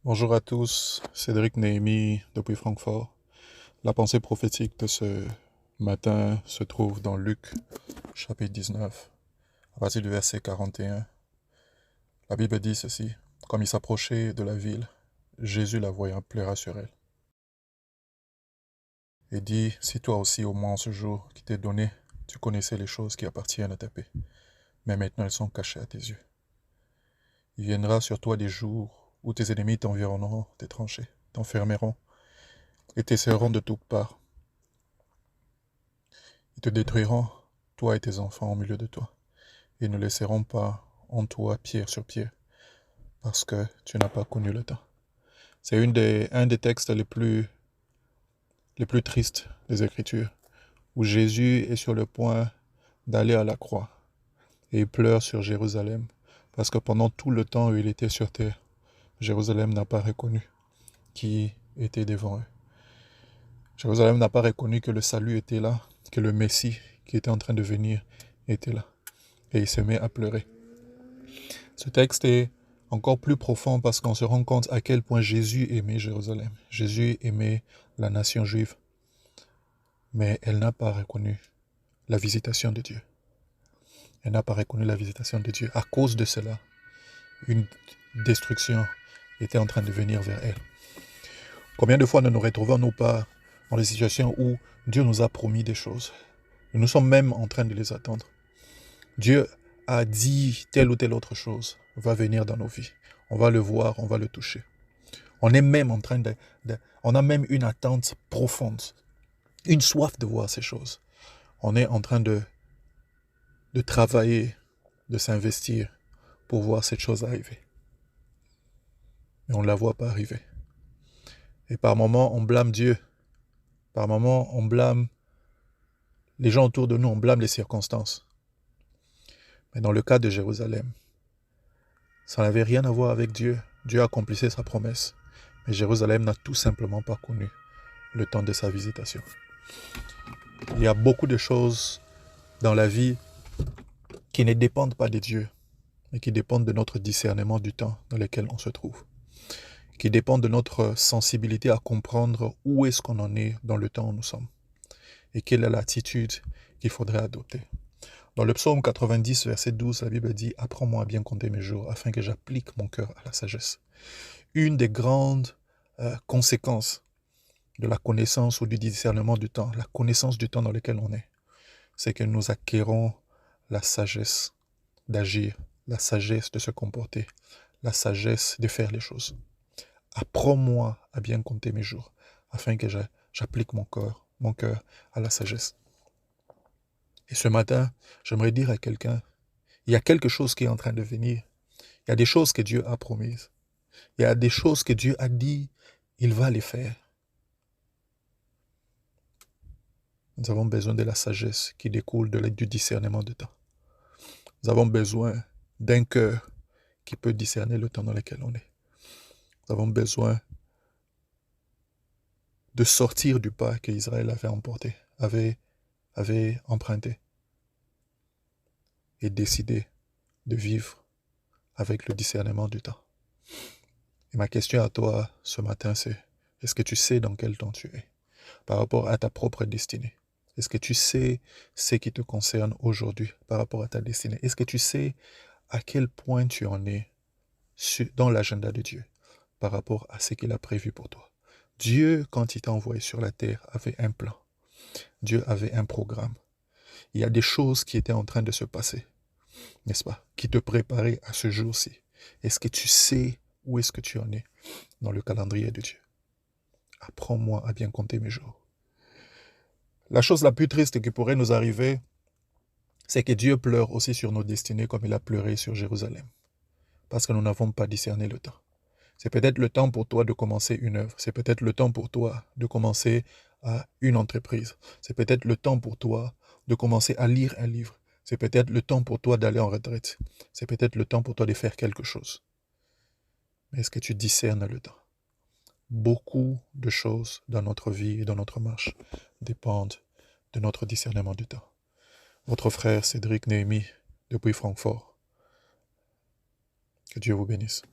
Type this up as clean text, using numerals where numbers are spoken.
Bonjour à tous, Cédric Néhémie depuis Francfort. La pensée prophétique de ce matin se trouve dans Luc, chapitre 19, à partir du verset 41. La Bible dit ceci: Comme il s'approchait de la ville, Jésus la voyant pleura sur elle. Et dit: Si toi aussi, au moins en ce jour qui t'est donné, tu connaissais les choses qui appartiennent à ta paix, mais maintenant elles sont cachées à tes yeux. Il viendra sur toi des jours où tes ennemis t'environneront, tes tranchées, t'enfermeront et t'essaieront de toutes parts. Ils te détruiront, toi et tes enfants au milieu de toi, et ne laisseront pas en toi pierre sur pierre, parce que tu n'as pas connu le temps. C'est un des textes les plus tristes des Écritures, où Jésus est sur le point d'aller à la croix, et il pleure sur Jérusalem, parce que pendant tout le temps où il était sur terre, Jérusalem n'a pas reconnu qui était devant eux. Jérusalem n'a pas reconnu que le salut était là, que le Messie qui était en train de venir était là. Et il se met à pleurer. Ce texte est encore plus profond parce qu'on se rend compte à quel point Jésus aimait Jérusalem. Jésus aimait la nation juive. Mais elle n'a pas reconnu la visitation de Dieu. Elle n'a pas reconnu la visitation de Dieu. À cause de cela, une destruction était en train de venir vers elle. Combien de fois ne nous retrouvons-nous pas dans des situations où Dieu nous a promis des choses? Et nous sommes même en train de les attendre. Dieu a dit telle ou telle autre chose va venir dans nos vies. On va le voir, on va le toucher. On est même en train on a même une attente profonde, une soif de voir ces choses. On est en train de travailler, de s'investir pour voir cette chose arriver. Mais on ne la voit pas arriver. Et par moments, on blâme Dieu. Par moments, on blâme les gens autour de nous, on blâme les circonstances. Mais dans le cas de Jérusalem, ça n'avait rien à voir avec Dieu. Dieu accomplissait sa promesse. Mais Jérusalem n'a tout simplement pas connu le temps de sa visitation. Il y a beaucoup de choses dans la vie qui ne dépendent pas de Dieu, mais qui dépendent de notre discernement du temps dans lequel on se trouve, qui dépendent de notre sensibilité à comprendre où est-ce qu'on en est dans le temps où nous sommes, et quelle est l'attitude qu'il faudrait adopter. Dans le psaume 90, verset 12, la Bible dit « Apprends-moi à bien compter mes jours, afin que j'applique mon cœur à la sagesse. » Une des grandes conséquences de la connaissance ou du discernement du temps, la connaissance du temps dans lequel on est, c'est que nous acquérons la sagesse d'agir, la sagesse de se comporter, la sagesse de faire les choses. Apprends-moi à bien compter mes jours, afin que j'applique mon cœur à la sagesse. Et ce matin, j'aimerais dire à quelqu'un, il y a quelque chose qui est en train de venir. Il y a des choses que Dieu a promises. Il y a des choses que Dieu a dit, il va les faire. Nous avons besoin de la sagesse qui découle du discernement du temps. Nous avons besoin d'un cœur qui peut discerner le temps dans lequel on est. Nous avons besoin de sortir du pas qu'Israël avait emporté, avait emprunté, et décider de vivre avec le discernement du temps. Et ma question à toi ce matin, c'est: est-ce que tu sais dans quel temps tu es par rapport à ta propre destinée? Est-ce que tu sais ce qui te concerne aujourd'hui par rapport à ta destinée? Est-ce que tu sais à quel point tu en es dans l'agenda de Dieu par rapport à ce qu'il a prévu pour toi? Dieu, quand il t'a envoyé sur la terre, avait un plan. Dieu avait un programme. Il y a des choses qui étaient en train de se passer, n'est-ce pas, qui te préparaient à ce jour-ci. Est-ce que tu sais où est-ce que tu en es dans le calendrier de Dieu? Apprends-moi à bien compter mes jours. La chose la plus triste qui pourrait nous arriver, c'est que Dieu pleure aussi sur nos destinées comme il a pleuré sur Jérusalem. Parce que nous n'avons pas discerné le temps. C'est peut-être le temps pour toi de commencer une œuvre. C'est peut-être le temps pour toi de commencer une entreprise. C'est peut-être le temps pour toi de commencer à lire un livre. C'est peut-être le temps pour toi d'aller en retraite. C'est peut-être le temps pour toi de faire quelque chose. Mais est-ce que tu discernes le temps? Beaucoup de choses dans notre vie et dans notre marche dépendent de notre discernement du temps. Votre frère Cédric Néhémie, depuis Francfort. Que Dieu vous bénisse.